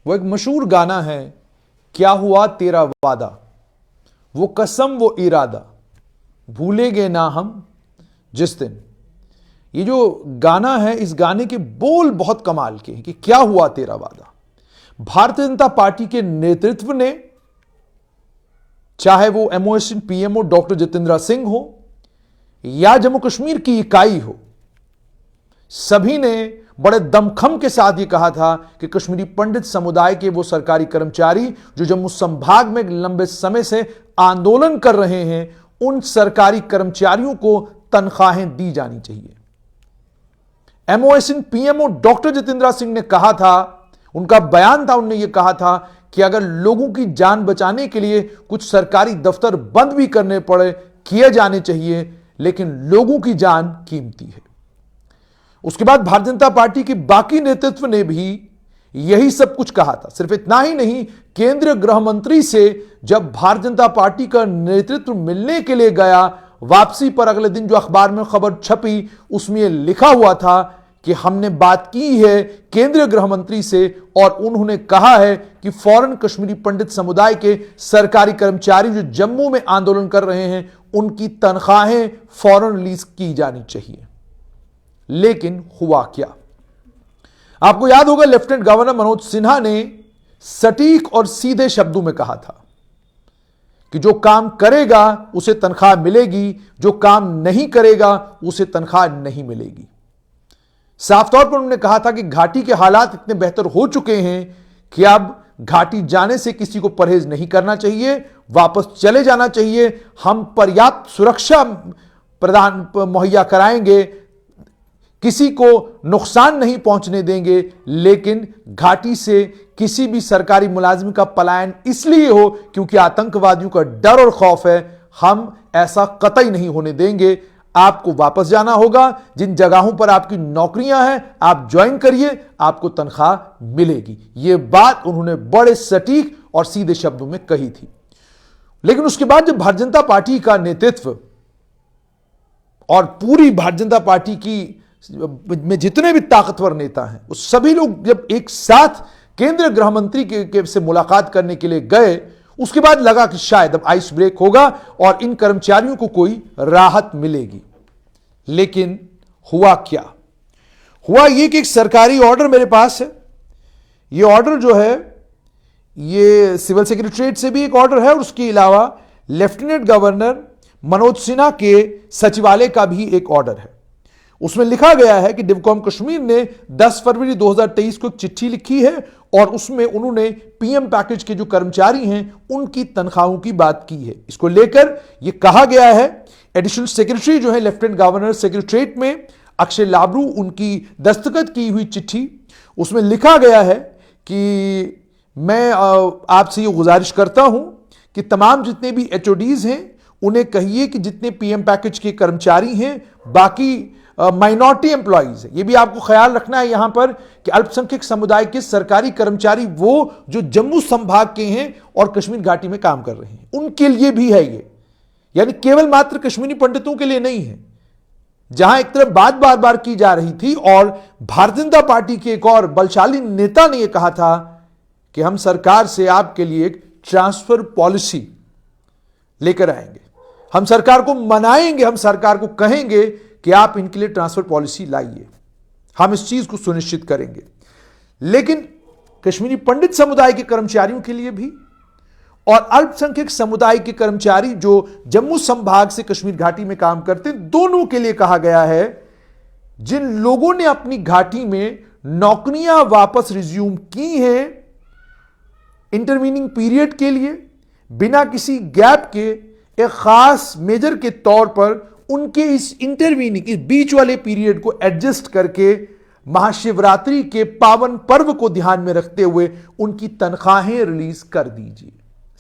वो एक मशहूर गाना है, क्या हुआ तेरा वादा, वो कसम वो इरादा, भूलेंगे ना हम जिस दिन। ये जो गाना है, इस गाने के बोल बहुत कमाल के हैं कि क्या हुआ तेरा वादा। भारतीय जनता पार्टी के नेतृत्व ने, चाहे वो MOS PMO doctor Jitendra Singh हो या जम्मू कश्मीर की इकाई हो, सभी ने बड़े दमखम के साथ ये कहा था कि कश्मीरी पंडित समुदाय के वो सरकारी कर्मचारी जो जम्मू संभाग में लंबे समय से आंदोलन कर रहे हैं, उन सरकारी कर्मचारियों को तनख्वाहें दी जानी चाहिए। MOS PMO doctor Jitendra Singh ने कहा था, उनका बयान था, उन्होंने ये कहा था कि अगर लोगों की जान बचाने के लिए कुछ सरकारी दफ्तर बंद भी करने पड़े, किए जाने चाहिए, लेकिन लोगों की जान कीमती है। उसके बाद भारतीय जनता पार्टी की बाकी नेतृत्व ने भी यही सब कुछ कहा था। सिर्फ इतना ही नहीं, केंद्रीय गृह मंत्री से जब भारतीय जनता पार्टी का नेतृत्व मिलने के लिए गया, वापसी पर अगले दिन जो अखबार में खबर छपी, उसमें लिखा हुआ था कि हमने बात की है केंद्रीय गृह मंत्री से और उन्होंने कहा है कि फौरन कश्मीरी पंडित समुदाय के सरकारी कर्मचारी जो जम्मू में आंदोलन कर रहे हैं, उनकी तनख्वाहें फौरन रिलीज की जानी चाहिए। लेकिन हुआ क्या? आपको याद होगा, लेफ्टिनेंट गवर्नर मनोज सिन्हा ने सटीक और सीधे शब्दों में कहा था कि जो काम करेगा उसे तनख्वाह मिलेगी, जो काम नहीं करेगा उसे तनख्वाह नहीं मिलेगी। साफ तौर पर उन्होंने कहा था कि घाटी के हालात इतने बेहतर हो चुके हैं कि अब घाटी जाने से किसी को परहेज नहीं करना चाहिए, वापस चले जाना चाहिए। हम पर्याप्त सुरक्षा मुहैया कराएंगे, किसी को नुकसान नहीं पहुंचने देंगे, लेकिन घाटी से किसी भी सरकारी मुलाजिम का पलायन इसलिए हो क्योंकि आतंकवादियों का डर और खौफ है, हम ऐसा कतई नहीं होने देंगे। आपको वापस जाना होगा, जिन जगहों पर आपकी नौकरियां हैं आप ज्वाइन करिए, आपको तनख्वाह मिलेगी। यह बात उन्होंने बड़े सटीक और सीधे शब्दों में कही थी। लेकिन उसके बाद जब भारतीय जनता पार्टी का नेतृत्व और पूरी भारतीय जनता पार्टी की में जितने भी ताकतवर नेता हैं, वो सभी लोग जब एक साथ केंद्रीय गृह मंत्री के से मुलाकात करने के लिए गए, उसके बाद लगा कि शायद अब आइस ब्रेक होगा और इन कर्मचारियों को कोई राहत मिलेगी। लेकिन हुआ क्या? हुआ यह कि एक सरकारी ऑर्डर मेरे पास है। यह ऑर्डर जो है, यह सिविल सेक्रेटरीट से भी एक ऑर्डर है और उसके अलावा लेफ्टिनेंट गवर्नर मनोज सिन्हा के सचिवालय का भी एक ऑर्डर है। उसमें लिखा गया है कि डिवकॉम कश्मीर ने 10 फरवरी 2023 को एक चिट्ठी लिखी है और उसमें उन्होंने पीएम पैकेज के जो कर्मचारी हैं उनकी तनख्वाहों की बात की है। इसको लेकर यह कहा गया है, एडिशनल सेक्रेटरी जो है लेफ्टिनेंट गवर्नर सेक्रेटरीट में अक्षय लाबरू, उनकी दस्तखत की हुई चिट्ठी, उसमें लिखा गया है कि मैं आपसे ये गुजारिश करता हूं कि तमाम जितने भी एचओडीज हैं उन्हें कहिए कि जितने पीएम पैकेज के कर्मचारी हैं, बाकी माइनॉरिटी एम्प्लॉइज है, ये भी आपको ख्याल रखना है यहां पर कि अल्पसंख्यक समुदाय के सरकारी कर्मचारी वो जो जम्मू संभाग के हैं और कश्मीर घाटी में काम कर रहे हैं, उनके लिए भी है ये। यानी केवल मात्र कश्मीरी पंडितों के लिए नहीं है। जहां एक तरफ बात बार बार की जा रही थी और भारतीय जनता पार्टी के एक और बलशाली नेता ने यह कहा था कि हम सरकार से आपके लिए एक ट्रांसफर पॉलिसी लेकर आएंगे, हम सरकार को मनाएंगे, हम सरकार को कहेंगे कि आप इनके लिए ट्रांसफर पॉलिसी लाइए, हम इस चीज को सुनिश्चित करेंगे। लेकिन कश्मीरी पंडित समुदाय के कर्मचारियों के लिए भी और अल्पसंख्यक समुदाय के कर्मचारी जो जम्मू संभाग से कश्मीर घाटी में काम करते हैं, दोनों के लिए कहा गया है, जिन लोगों ने अपनी घाटी में नौकरियां वापस रिज्यूम की हैं इंटरवीनिंग पीरियड के लिए, बिना किसी गैप के एक खास मेजर के तौर पर उनके इस इंटरवीनिंग, इस बीच वाले पीरियड को एडजस्ट करके महाशिवरात्रि के पावन पर्व को ध्यान में रखते हुए उनकी तनख्वाहें रिलीज कर दीजिए।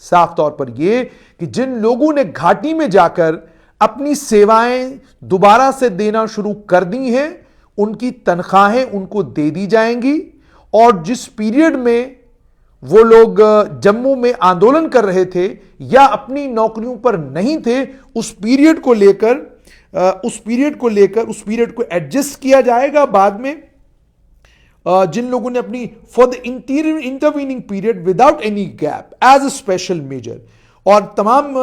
साफ तौर पर यह कि जिन लोगों ने घाटी में जाकर अपनी सेवाएं दोबारा से देना शुरू कर दी हैं, उनकी तनख्वाहें उनको दे दी जाएंगी और जिस पीरियड में वो लोग जम्मू में आंदोलन कर रहे थे या अपनी नौकरियों पर नहीं थे, उस पीरियड को एडजस्ट किया जाएगा बाद में जिन लोगों ने अपनी for the intervening period without any gap as a special measure, और तमाम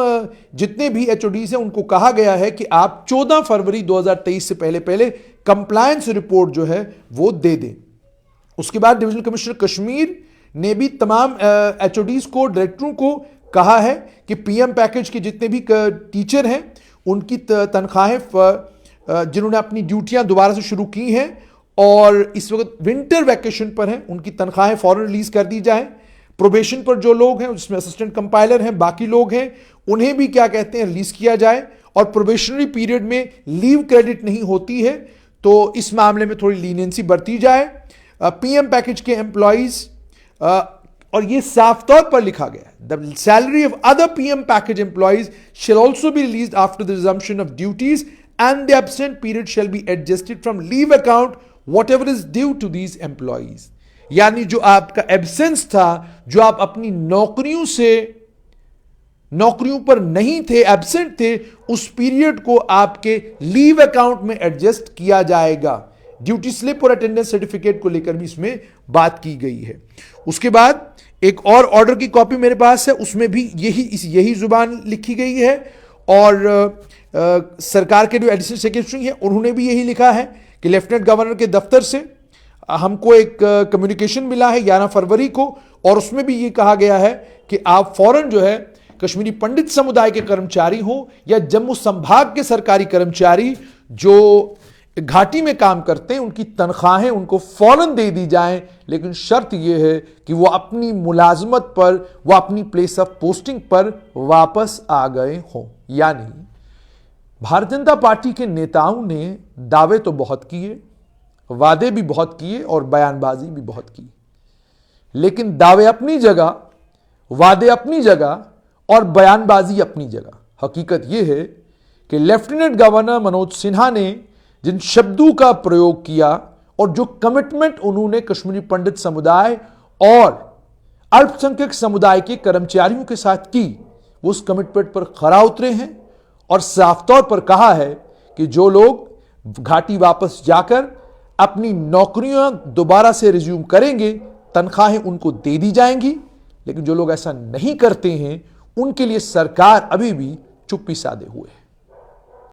जितने भी एचओडीज हैं उनको कहा गया है कि आप 14 फरवरी 2023 से पहले पहले कंप्लायंस रिपोर्ट जो है वो दे दें। उसके बाद डिविजनल कमिश्नर कश्मीर ने भी तमाम एचओडीज को, डायरेक्टरों को कहा है कि पीएम पैकेज के जितने भी टीचर हैं उनकी तनख्वाहें, जिन्होंने अपनी ड्यूटियां दोबारा से शुरू की हैं और इस वक्त विंटर वैकेशन पर हैं, उनकी तनख्वाहें फौरन रिलीज कर दी जाए। प्रोबेशन पर जो लोग हैं, जिसमें असिस्टेंट कंपाइलर हैं, बाकी लोग हैं, उन्हें भी क्या कहते हैं रिलीज किया जाए। और प्रोबेशनरी पीरियड में लीव क्रेडिट नहीं होती है तो इस मामले में थोड़ी लीनियंसी बरती जाए। पीएम पैकेज के एम्प्लॉइज, और ये साफ तौर पर लिखा गया है, the salary of other PM package employees shall also be released after the resumption of duties and the absent period shall be adjusted from leave account whatever is due to these employees. यानी जो आपका absence था, जो आप अपनी नौकरियों पर नहीं थे, एब्सेंट थे, उस पीरियड को आपके लीव अकाउंट में एडजस्ट किया जाएगा। ड्यूटी स्लिप और अटेंडेंस सर्टिफिकेट को लेकर भी इसमें बात की गई है। उसके बाद एक और ऑर्डर की कॉपी मेरे पास है, उसमें भी यही जुबान लिखी गई है। और सरकार के जो एडिशनल सेक्रेटरी हैं उन्होंने भी यही लिखा है कि लेफ्टिनेंट गवर्नर के दफ्तर से हमको एक कम्युनिकेशन मिला है 11 फरवरी को, और उसमें भी ये कहा गया है कि आप फौरन जो है कश्मीरी पंडित समुदाय के कर्मचारी हो या जम्मू संभाग के सरकारी कर्मचारी जो घाटी में काम करते हैं, उनकी तनख्वाहें उनको फौरन दे दी जाएं, लेकिन शर्त यह है कि वो अपनी मुलाजमत पर, वो अपनी प्लेस ऑफ पोस्टिंग पर वापस आ गए हों। यानी भारतीय जनता पार्टी के नेताओं ने दावे तो बहुत किए, वादे भी बहुत किए और बयानबाजी भी बहुत की, लेकिन दावे अपनी जगह, वादे अपनी जगह और बयानबाजी अपनी जगह। हकीकत यह है कि लेफ्टिनेंट गवर्नर मनोज सिन्हा ने जिन शब्दों का प्रयोग किया और जो कमिटमेंट उन्होंने कश्मीरी पंडित समुदाय और अल्पसंख्यक समुदाय के कर्मचारियों के साथ की, वो उस कमिटमेंट पर खरा उतरे हैं और साफ तौर पर कहा है कि जो लोग घाटी वापस जाकर अपनी नौकरियां दोबारा से रिज्यूम करेंगे, तनख्वाहें उनको दे दी जाएंगी। लेकिन जो लोग ऐसा नहीं करते हैं उनके लिए सरकार अभी भी चुप्पी साधे हुए है।